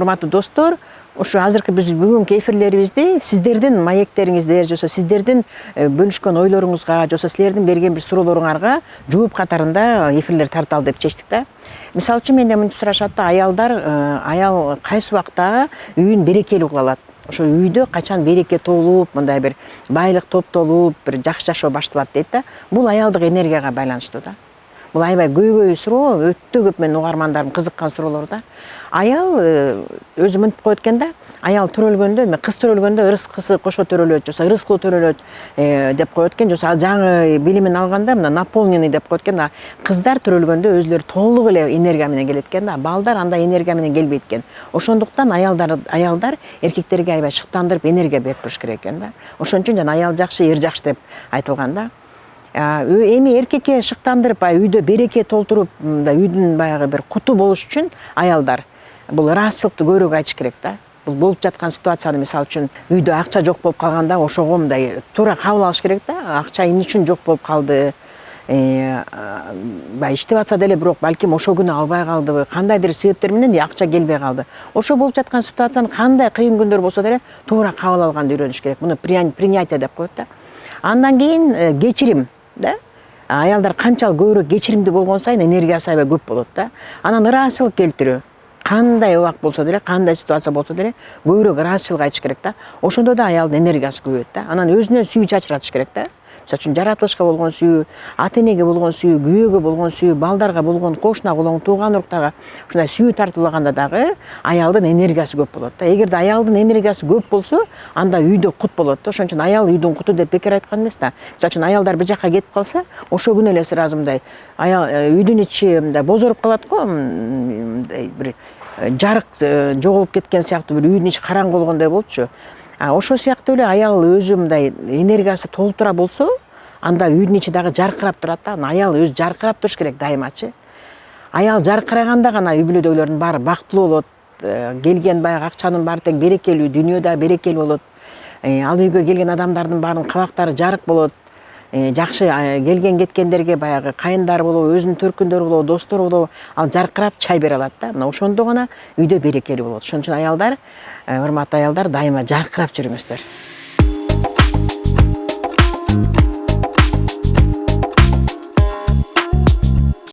урматтуу достор, ошо азыркы биз бүгүнкү эфирлерибизди сиздердин маектериңизде же сиздердин бөлүшкөн ойлоруңузга же силердин берген бир суроолоруңарга жооп катарында эфирлер тарталы деп чечтик да. Мисалы үчүн менден мынтип сурашат да, аял кайсы убакта үйүн берекелүү кыла алат? Ошо үйдө качан береке толуп, мындай бир байлык топтолуп, бир жакшы жашоо башталат дейт да. Бул аялдык энергияга байланыштуу да. Бул аябай көйгөй суроо, өтө көп менин угармандарым кызыккан суроолор да. Аял өзү мынтип коет экен да, аял төрөлгөндө, кыз төрөлгөндө ырыскысы кошо төрөлөт, же ырыскылуу төрөлөт деп коет экен, же жаңы билимин алганда мына наполненный деп коет экен да. Кыздар төрөлгөндө өзүлөрү толук эле энергия менен келет экен да, балдар андай энергия менен келбейт экен. Ошондуктан аялдар эркектерге аябай шыктандырып энергия берип туруш керек экен да. Ошон үчүн жана аял жакшы, эр жакшы деп айтылган да. Эми эркекке шыктандырып, үйдө береке толтуруп, үйдүн баягы бир куту болуш үчүн аялдар бул ыраазычылыкты көбүрөөк айтыш керек да. Бул болуп жаткан ситуацияны мисалы үчүн үйдө акча жок болуп калганда ошого мындай туура кабыл алыш керек да. Акча эмне үчүн жок болуп калды? Баягы иштеп атса деле бирок балким ошол күнү албай калдыбы? Кандайдыр себептер менен акча келбей калды. Ошо болуп жаткан ситуацияны кандай кыйын күндөр болсо деле туура кабыл алганды үйрөнүш керек. Муну принятие деп коет да. Андан кийин кечирим да. Аялдар канчалык көбүрөөк кечиримдүү болгон сайын энергиясы аябай көп болот да. Анан ыраазычылык келтирүү. Кандай убак болсо деле, кандай ситуация болсо деле көбүрөөк ыраазычылык айтыш керек да. Ошондо да аялдын энергиясы көбөйөт да. Анан өзүнө сүйүү чачыратыш керек да. Мисалы үчүн жаратылышка болгон сүйүү, ата энеге болгон сүйүү, күйөөгө болгон сүйүү, балдарга болгон, кошуна болгон, тууган уруктарга ушундай сүйүү тартуулаганда дагы аялдын энергиясы көп болот да. Эгерде аялдын энергиясы көп болсо, анда үйдө кут болот да. Ошон үчүн аял үйдүн куту деп бекер айткан эмес да. Мисалы үчүн аялдар бир жакка кетип калса, ошо күнү эле сразу мындай аял үйдүн ичи мындай бозоруп калат го, мындай бир жарык жоголуп кеткен сыяктуу, бир үйдүн ичи караңгы болгондой болчу. Ошол сыяктуу эле аял өзү мындай энергиясы толтура болсо, анда үйдүн ичи дагы жаркырап турат да. Аял өзү жаркырап туруш керек дайымачы. Аял жаркыраганда гана үй бүлөдөгүлөрдүн баары бактылуу болот. Келген баягы акчанын баары тең берекелүү, дүйнө да берекелүү болот. Ал үйгө келген адамдардын баарынын кабактары жарык болот. Жакшы келген кеткендерге баягы кайындар болобу, өзүнүн төркүндөрү болобу, достору болобу, ал жаркырап чай бере алат да. Мына ошондо гана үйдө берекелүү болот. Ошон үчүн аялдар, урматтуу аялдар, дайыма жаркырап жүрүңүздөр.